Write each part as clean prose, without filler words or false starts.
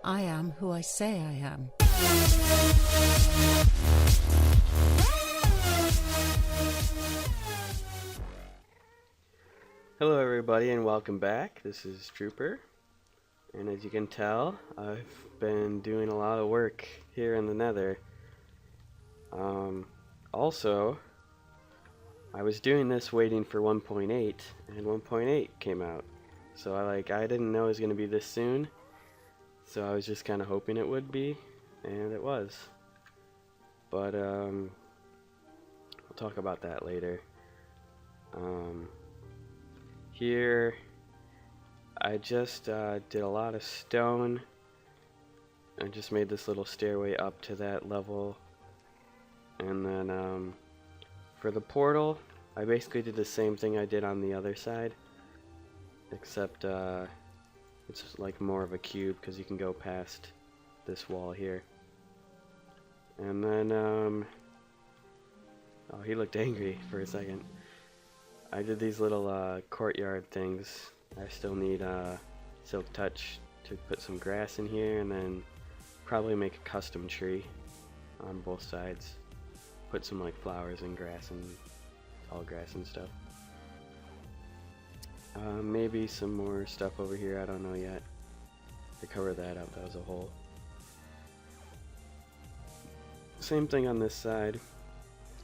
I am who I say I am. Hello everybody and welcome back. This is Trooper, and as you can tell, I've been doing a lot of work here in the Nether. Also, I was doing this waiting for 1.8, and 1.8 came out. So I didn't know it was going to be this soon, so I was just kind of hoping it would be, and it was. But we'll talk about that later. Here, I just did a lot of stone. I just made this little stairway up to that level. And then for the portal, I basically did the same thing I did on the other side. Except it's like more of a cube because you can go past this wall here. And then, oh, he looked angry for a second. I did these little courtyard things. I still need silk touch to put some grass in here, and then probably make a custom tree on both sides. Put some like flowers and grass and tall grass and stuff. Maybe some more stuff over here, I don't know yet. To cover that up, that was a hole. Same thing on this side.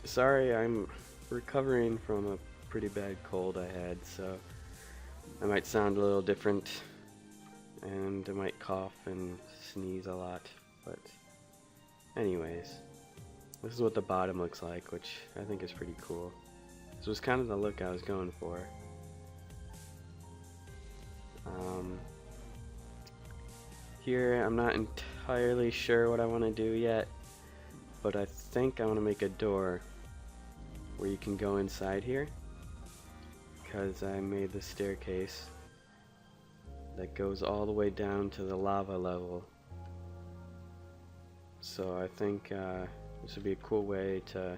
Sorry, I'm recovering from a pretty bad cold I had, so I might sound a little different and I might cough and sneeze a lot, but anyways, this is what the bottom looks like, which I think is pretty cool. This was kind of the look I was going for. Here I'm not entirely sure what I want to do yet, but I think I want to make a door where you can go inside here, because I made the staircase that goes all the way down to the lava level. So I think this would be a cool way to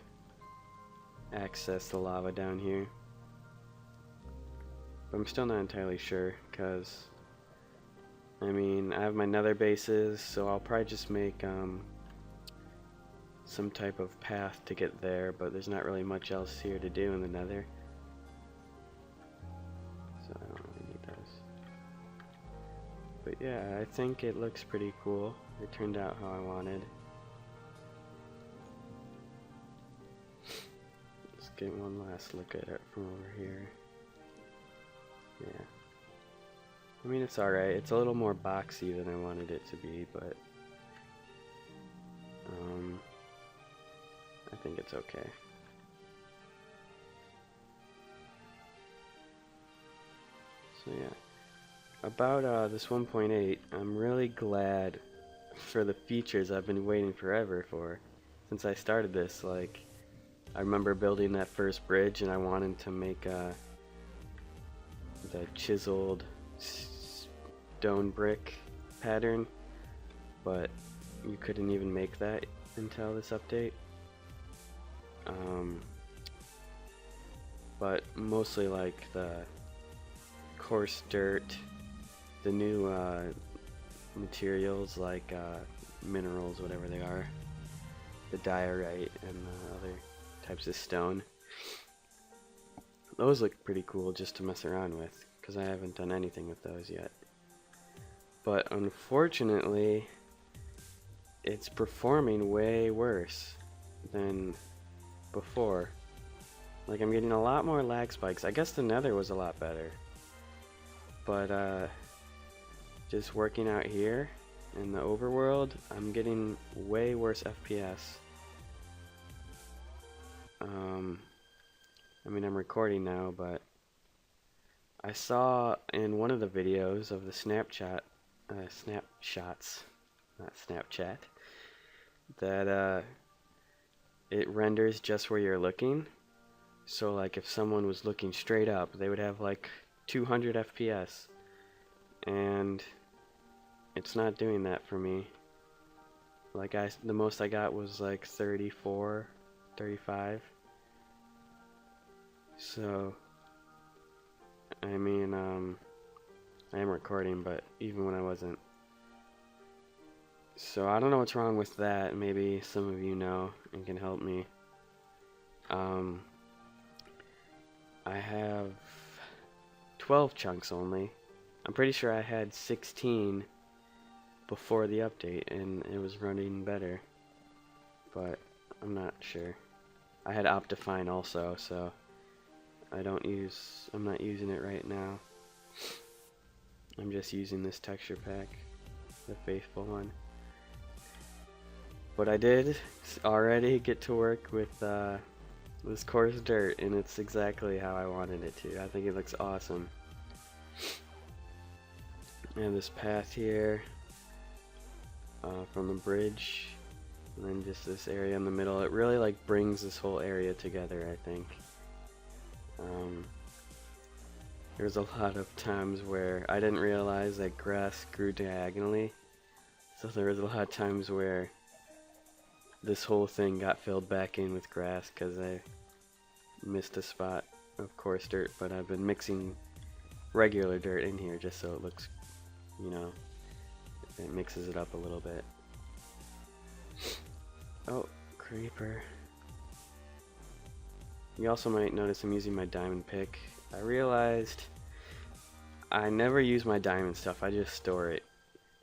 access the lava down here. But I'm still not entirely sure, because I mean, I have my nether bases, so I'll probably just make some type of path to get there, but there's not really much else here to do in the nether. So I don't really need those. But yeah, I think it looks pretty cool. It turned out how I wanted. Let's get one last look at it from over here. Yeah. I mean, it's alright. It's a little more boxy than I wanted it to be, but I think it's okay. So yeah, about this 1.8, I'm really glad for the features I've been waiting forever for. Since I started this, like, I remember building that first bridge and I wanted to make the chiseled stone brick pattern, but you couldn't even make that until this update. But mostly like the coarse dirt, the new materials like minerals, whatever they are, the diorite and the other types of stone. Those look pretty cool just to mess around with, because I haven't done anything with those yet. But unfortunately, it's performing way worse than before. Like, I'm getting a lot more lag spikes. I guess the nether was a lot better. But just working out here in the overworld, I'm getting way worse FPS. I mean, I'm recording now, but I saw in one of the videos of the snapshots, not Snapchat, that it renders just where you're looking. So like if someone was looking straight up, they would have like 200 FPS, and it's not doing that for me. Like the most I got was like 34, 35. So I mean, I am recording, but even when I wasn't, So I don't know what's wrong with that. Maybe some of you know and can help me. I have 12 chunks only. I'm pretty sure I had 16 before the update and it was running better, but I'm not sure. I had Optifine also, so I'm not using it right now. I'm just using this texture pack, the faithful one. But I did already get to work with this coarse dirt, and it's exactly how I wanted it to. I think it looks awesome. And this path here from the bridge, and then just this area in the middle. It really like brings this whole area together, I think. There's a lot of times where I didn't realize that grass grew diagonally, so there was a lot of times where this whole thing got filled back in with grass because I missed a spot of coarse dirt, but I've been mixing regular dirt in here just so it looks, you know, it mixes it up a little bit. Oh, creeper. You also might notice I'm using my diamond pick. I realized I never use my diamond stuff, I just store it.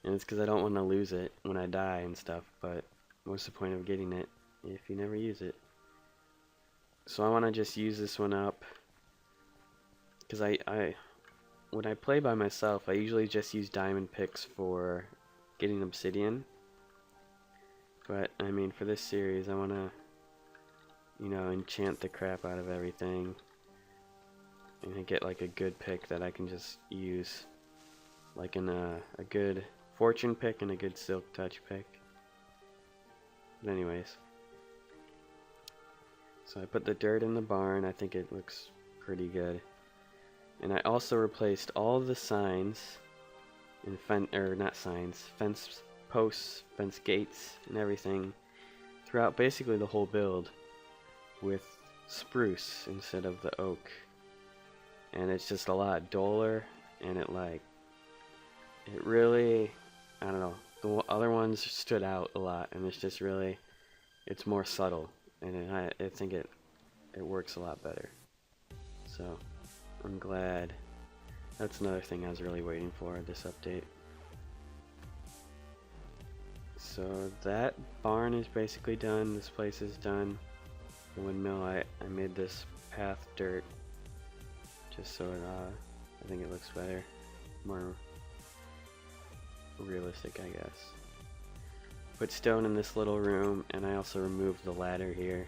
And it's because I don't want to lose it when I die and stuff, but what's the point of getting it if you never use it? So I want to just use this one up, because when I play by myself, I usually just use diamond picks for getting obsidian. But I mean, for this series, I want to, you know, enchant the crap out of everything and get like a good pick that I can just use, like in a good fortune pick and a good silk touch pick. But anyways, so I put the dirt in the barn. I think it looks pretty good. And I also replaced all the signs and fence posts, fence gates, and everything throughout basically the whole build with spruce instead of the oak. And it's just a lot duller, and it really, I don't know, the other ones stood out a lot, and it's just really, it's more subtle, and I think it works a lot better. So I'm glad. That's another thing I was really waiting for, this update. So that barn is basically done. This place is done. The windmill, I made this path dirt just so I think it looks better, more realistic, I guess. Put stone in this little room, and I also removed the ladder here.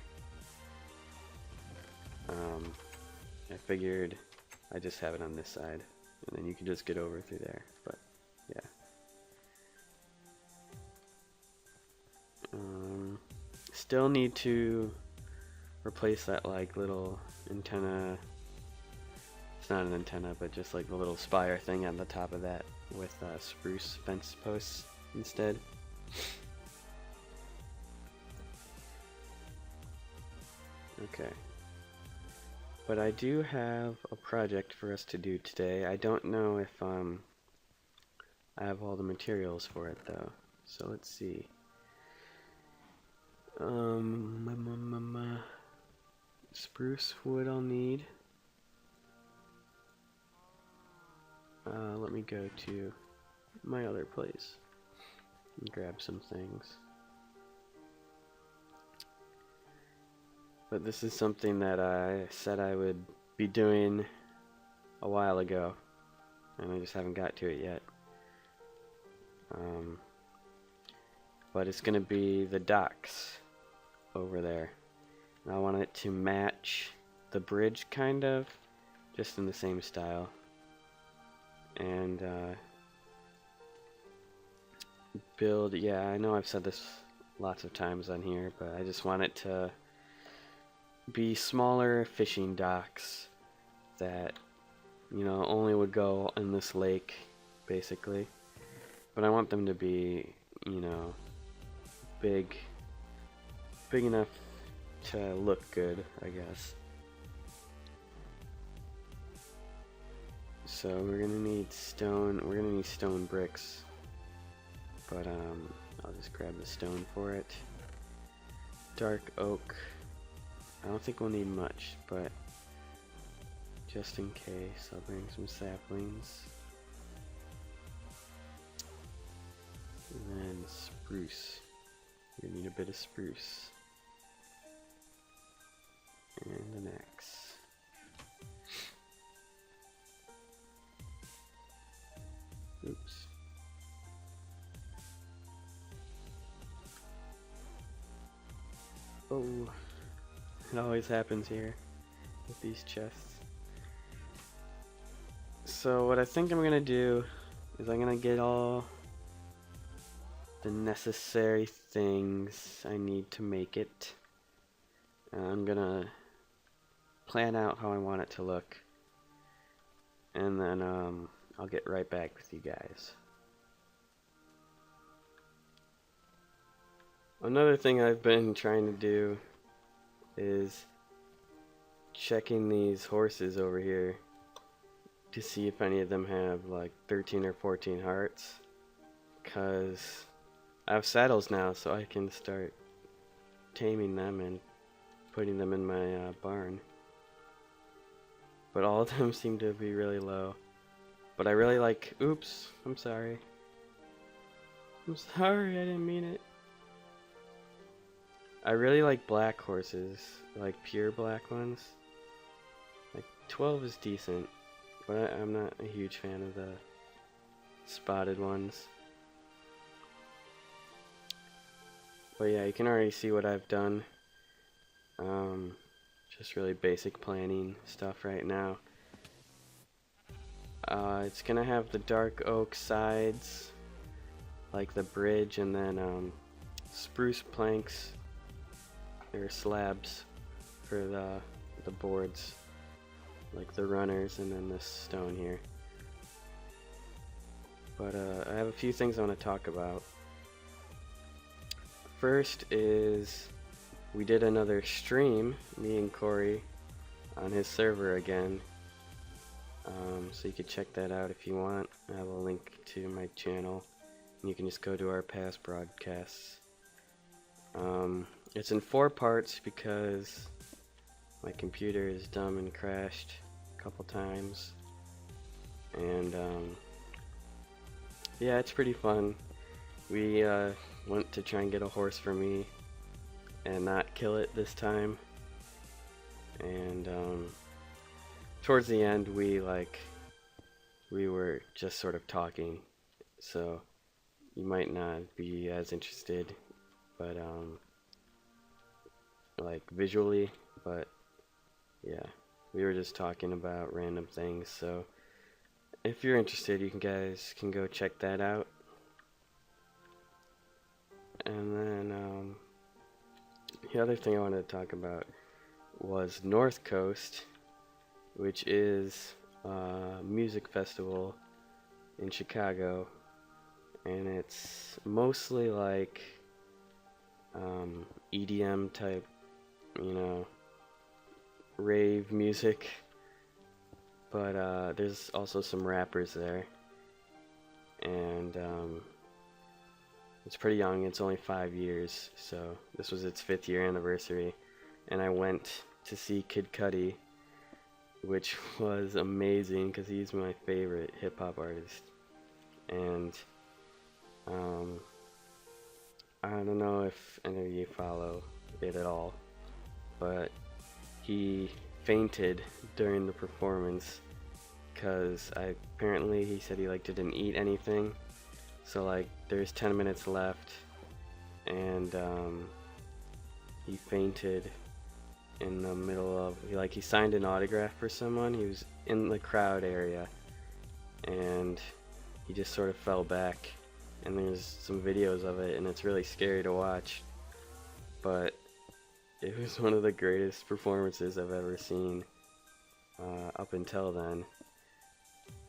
I figured I just have it on this side, and then you can just get over through there, but yeah. Still need to replace that like little antenna. It's not an antenna, but just like the little spire thing on the top of that with spruce fence posts instead. Okay. But I do have a project for us to do today. I don't know if I have all the materials for it though. So let's see. Spruce wood I'll need. Let me go to my other place and grab some things. But this is something that I said I would be doing a while ago, and I just haven't got to it yet. But it's gonna be the docks over there. And I want it to match the bridge, kind of, just in the same style. And build, yeah, I know I've said this lots of times on here, but I just want it to be smaller fishing docks that, you know, only would go in this lake, basically. But I want them to be, you know, big enough to look good, I guess. So we're gonna need stone bricks. but I'll just grab the stone for it. Dark oak. I don't think we'll need much, but just in case, I'll bring some saplings. And then spruce. We need a bit of spruce. And an axe. Oops. Oh, it always happens here with these chests. So what I think I'm gonna do is I'm gonna get all the necessary things I need to make it. I'm gonna plan out how I want it to look, and then I'll get right back with you guys. Another thing I've been trying to do is checking these horses over here to see if any of them have like 13 or 14 hearts, because I have saddles now, so I can start taming them and putting them in my barn. But all of them seem to be really low. But I really like... Oops, I'm sorry. I'm sorry, I didn't mean it. I really like black horses, like pure black ones. Like 12 is decent, but I'm not a huge fan of the spotted ones. But yeah, you can already see what I've done. Just really basic planning stuff right now. It's gonna have the dark oak sides, like the bridge, and then spruce planks or slabs for the boards, like the runners, and then this stone here. But I have a few things I want to talk about. First is we did another stream, me and Corey, on his server again. So you could check that out if you want. I have a link to my channel. You can just go to our past broadcasts. It's in 4 parts because my computer is dumb and crashed a couple times. And yeah, it's pretty fun. We went to try and get a horse for me and not kill it this time. And towards the end we were just sort of talking, so you might not be as interested, but like visually, but yeah, we were just talking about random things. So if you're interested, you guys can go check that out. And then the other thing I wanted to talk about was North Coast, which is a music festival in Chicago, and it's mostly like EDM type, you know, rave music, but there's also some rappers there, and it's pretty young. It's only 5 years, so this was its 5th year anniversary, and I went to see Kid Cudi, which was amazing because he's my favorite hip-hop artist. And I don't know if any of you follow it at all, but he fainted during the performance because apparently he said he didn't eat anything. So like there's 10 minutes left, and he fainted in the middle of, he signed an autograph for someone. He was in the crowd area, and he just sort of fell back, and there's some videos of it, and it's really scary to watch, but it was one of the greatest performances I've ever seen up until then,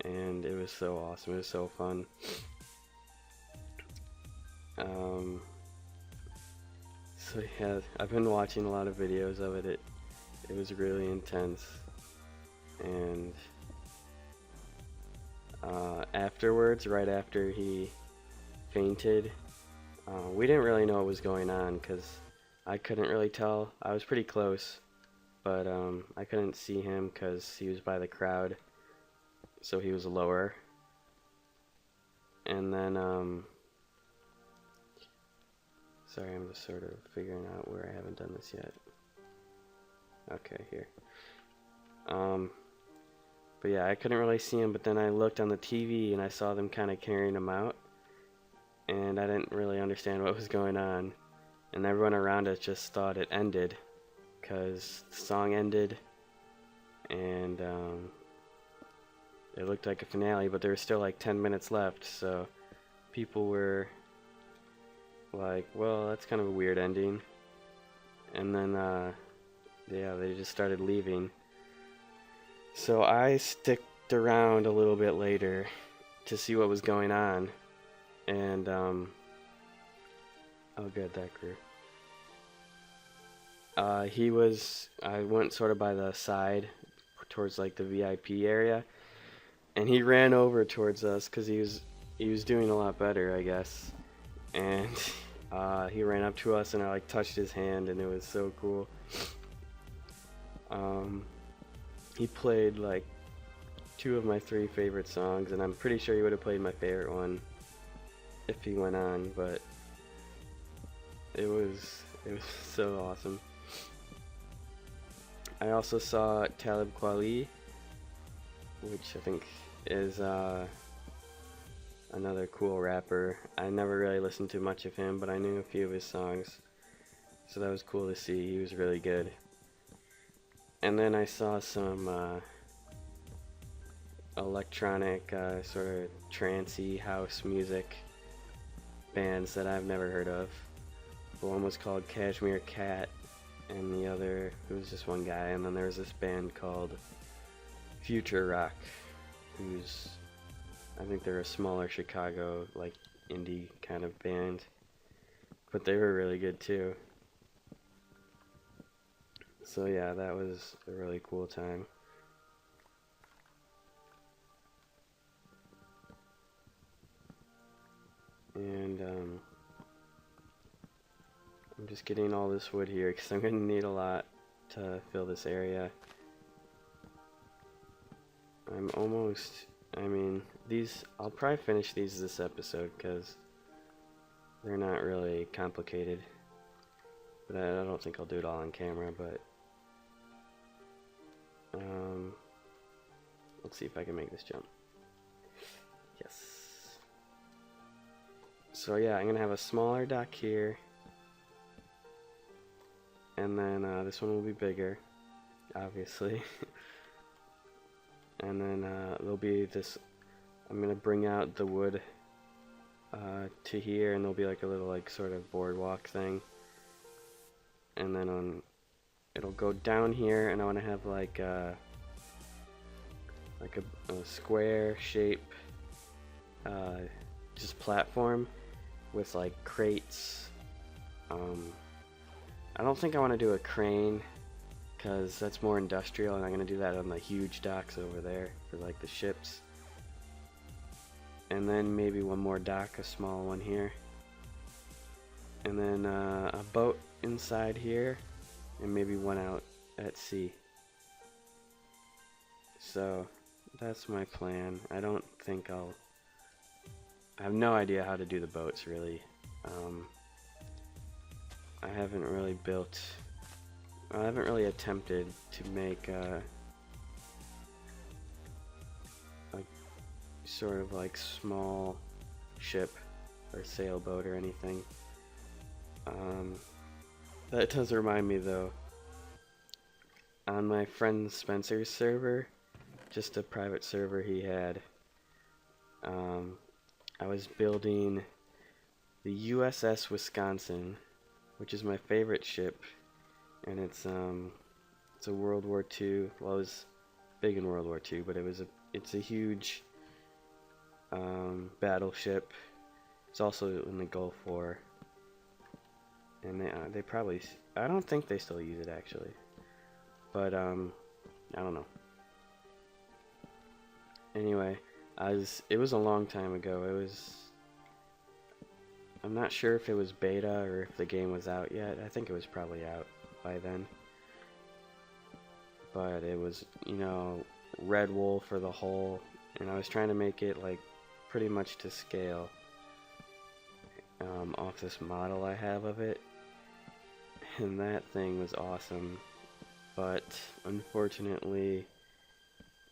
and it was so awesome. It was so fun. So yeah, I've been watching a lot of videos of it. It was really intense, and afterwards, right after he fainted. We didn't really know what was going on because I couldn't really tell. I was pretty close, but I couldn't see him because he was by the crowd, so he was lower. And then, sorry, I'm just sort of figuring out where I haven't done this yet. Okay, here. But yeah, I couldn't really see him, but then I looked on the TV and I saw them kind of carrying him out, and I didn't really understand what was going on, and everyone around us just thought it ended, because the song ended, and it looked like a finale, but there was still like 10 minutes left, so people were like, well, that's kind of a weird ending. And then, yeah, they just started leaving. So I sticked around a little bit later to see what was going on, and, oh good, that grew. I went sort of by the side towards like the VIP area, and he ran over towards us because he was doing a lot better, I guess. And he ran up to us, and I like touched his hand, and it was so cool. He played like 2 of my 3 favorite songs, and I'm pretty sure he would have played my favorite one if he went on, but it was so awesome. I also saw Talib Kweli, which I think is another cool rapper. I never really listened to much of him, but I knew a few of his songs, so that was cool to see. He was really good. And then I saw some electronic, sort of trancey house music bands that I've never heard of. The one was called Cashmere Cat, and the other, it was just one guy, and then there was this band called Future Rock, who's, I think they're a smaller Chicago, like, indie kind of band, but they were really good too. So yeah, that was a really cool time. And I'm just getting all this wood here because I'm going to need a lot to fill this area. I'm almost, I mean, I'll probably finish these this episode because they're not really complicated. But I don't think I'll do it all on camera, but let's see if I can make this jump. Yes. So yeah, I'm gonna have a smaller dock here, and then this one will be bigger, obviously. And then there'll be this, I'm gonna bring out the wood to here, and there'll be like a little like sort of boardwalk thing, and then it'll go down here, and I want to have like a square shape just platform with like crates. I don't think I want to do a crane because that's more industrial, and I'm going to do that on the huge docks over there for like the ships. And then maybe one more dock, a small one here. And then a boat inside here, and maybe one out at sea. So that's my plan. I don't think I have no idea how to do the boats really. I haven't really attempted to make a sort of like small ship or sailboat or anything. That does remind me though, on my friend Spencer's server, just a private server he had, I was building the USS Wisconsin, which is my favorite ship, and it's a World War II. Well, it was big in World War II, but it's a huge battleship. It's also in the Gulf War, and they probably, I don't think they still use it actually, but I don't know. Anyway, it was a long time ago. I'm not sure if it was beta or if the game was out yet. I think it was probably out by then. But it was, you know, red wool for the hole, and I was trying to make it like pretty much to scale off this model I have of it, and that thing was awesome. But unfortunately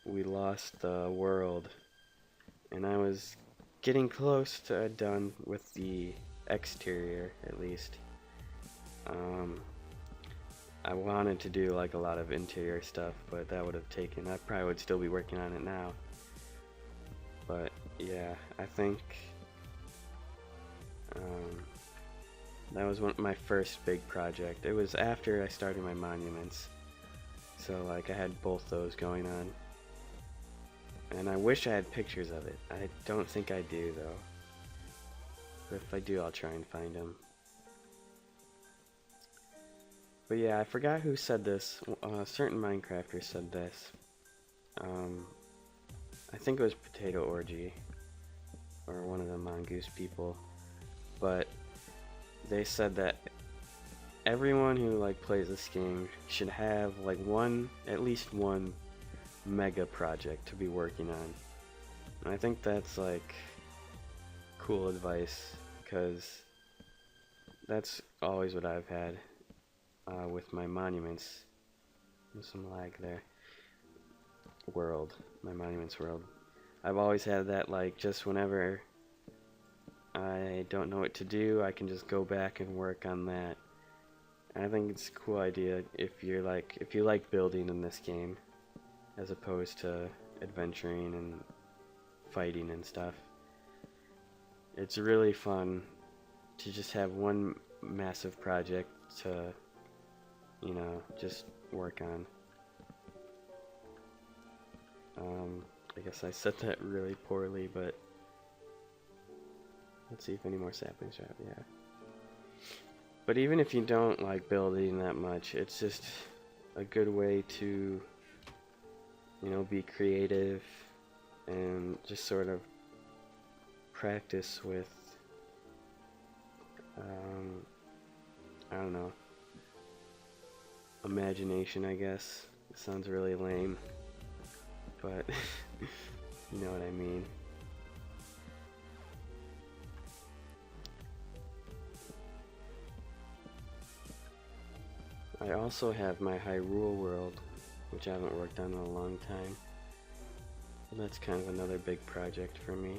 we lost the world, and I was getting close to done with the exterior at least. I wanted to do like a lot of interior stuff, but that would have taken, I probably would still be working on it now. But yeah, I think that was my first big project. It was after I started my monuments, so like I had both those going on. And I wish I had pictures of it. I don't think I do though. But if I do, I'll try and find them. But yeah, I forgot who said this. A certain Minecrafter said this. I think it was Potato Orgy, or one of the Mongoose people. But they said that everyone who like plays this game should have like at least one mega project to be working on. And I think that's like cool advice, because that's always what I've had with my monuments. There's some lag there. My monuments world. I've always had that, like, just whenever I don't know what to do, I can just go back and work on that. And I think it's a cool idea if you like building in this game, as opposed to adventuring and fighting and stuff. It's really fun to just have one massive project to, you know, just work on. I guess I said that really poorly, but let's see if any more saplings are out. Yeah. But even if you don't like building that much, it's just a good way to, you know, be creative and just sort of practice with, I don't know, imagination, I guess. It sounds really lame, but you know what I mean. I also have my Hyrule world, which I haven't worked on in a long time. And that's kind of another big project for me.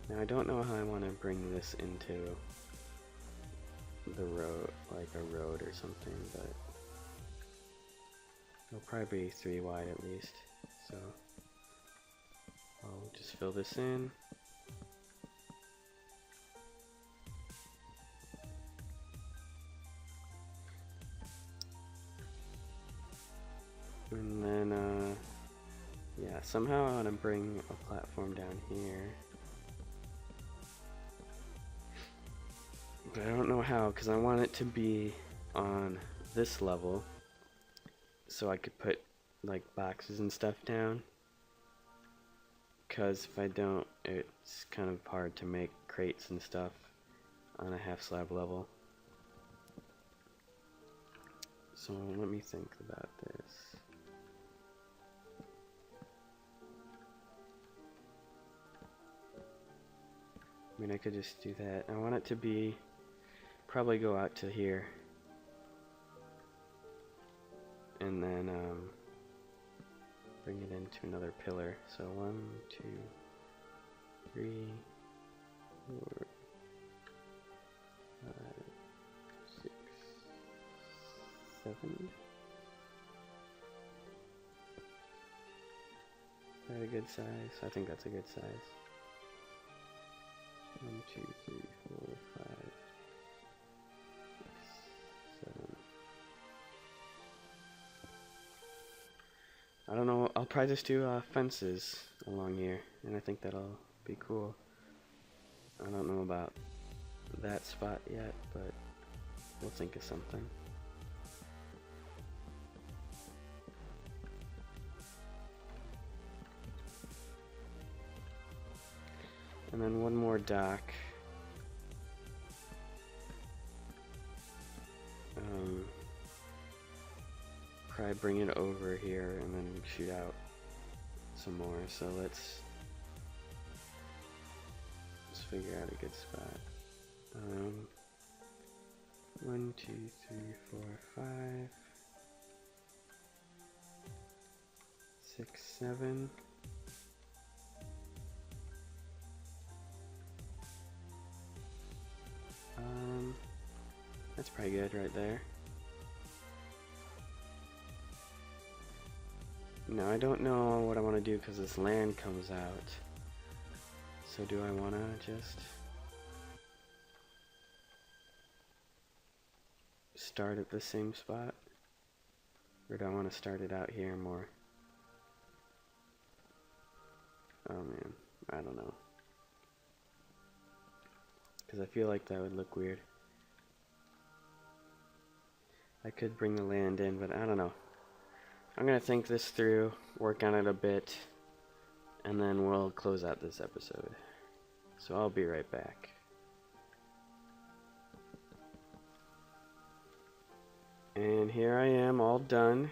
Now I don't know how I want to bring this into the road, like a road or something, but it'll probably be 3 wide at least. So I'll just fill this in. And then, yeah, somehow I want to bring a platform down here. But I don't know how, because I want it to be on this level, so I could put, like, boxes and stuff down. Because if I don't, it's kind of hard to make crates and stuff on a half slab level. So let me think about this. I mean, I could just do that. I want it to be, probably go out to here. And then, bring it into another pillar. So 1, 2, 3, 4, 5, 6, 7. Is that a good size? I think that's a good size. 1, 2, 3, 4, 5, 6, 7. I don't know, I'll probably just do fences along here, and I think that'll be cool. I don't know about that spot yet, but we'll think of something. And then one more dock. Probably bring it over here and then shoot out some more. So let's figure out a good spot. 1, 2, 3, 4, 5, 6, 7. That's probably good right there. No, I don't know what I want to do because this land comes out. So do I want to just start at the same spot? Or do I want to start it out here more? Oh man, I don't know. Because I feel like that would look weird. I could bring the land in, but I don't know. I'm going to think this through, work on it a bit, and then we'll close out this episode. So I'll be right back. And here I am, all done.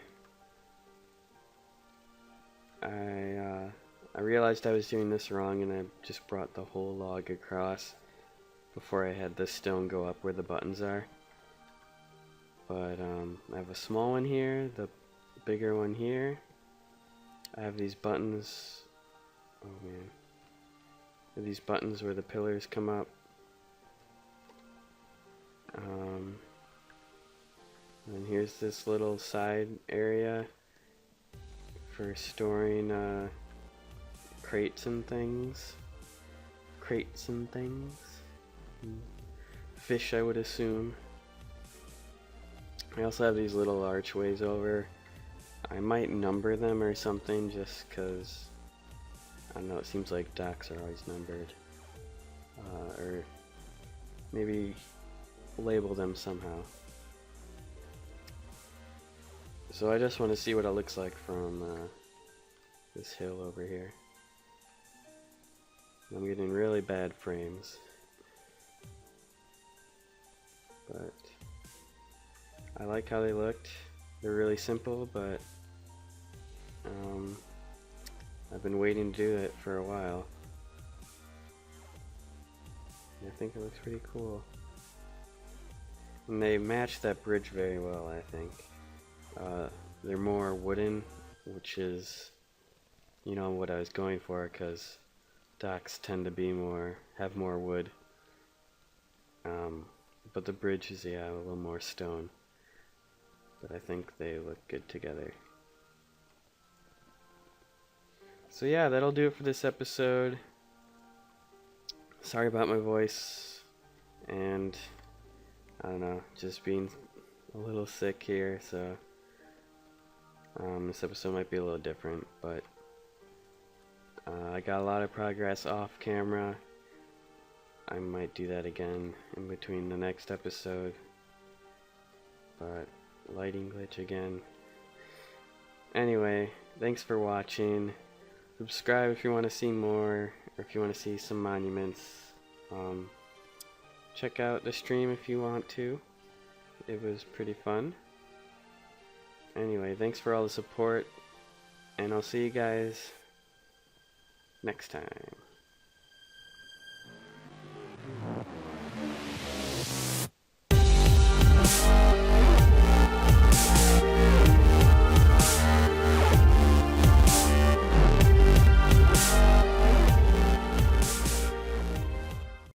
I realized I was doing this wrong, and I just brought the whole log across before I had the stone go up where the buttons are. But I have a small one here, the bigger one here. I have these buttons. Oh man. I have these buttons where the pillars come up. And here's this little side area for storing crates and things. Fish, I would assume. I also have these little archways over. I might number them or something just because, I don't know, it seems like docks are always numbered. Or maybe label them somehow. So I just want to see what it looks like from this hill over here. I'm getting really bad frames. But I like how they looked. They're really simple, but I've been waiting to do it for a while. I think it looks pretty cool. And they match that bridge very well, I think. They're more wooden, which is, you know, what I was going for, because docks tend to be have more wood. But the bridge is, yeah, a little more stone. But I think they look good together. So yeah, that'll do it for this episode. Sorry about my voice, and I don't know, just being a little sick here, so this episode might be a little different, but I got a lot of progress off camera. I might do that again in between the next episode, but lighting glitch again. Anyway, thanks for watching. Subscribe if you want to see more, or if you want to see some monuments. Check out the stream if you want to. It was pretty fun. Anyway, thanks for all the support, and I'll see you guys next time.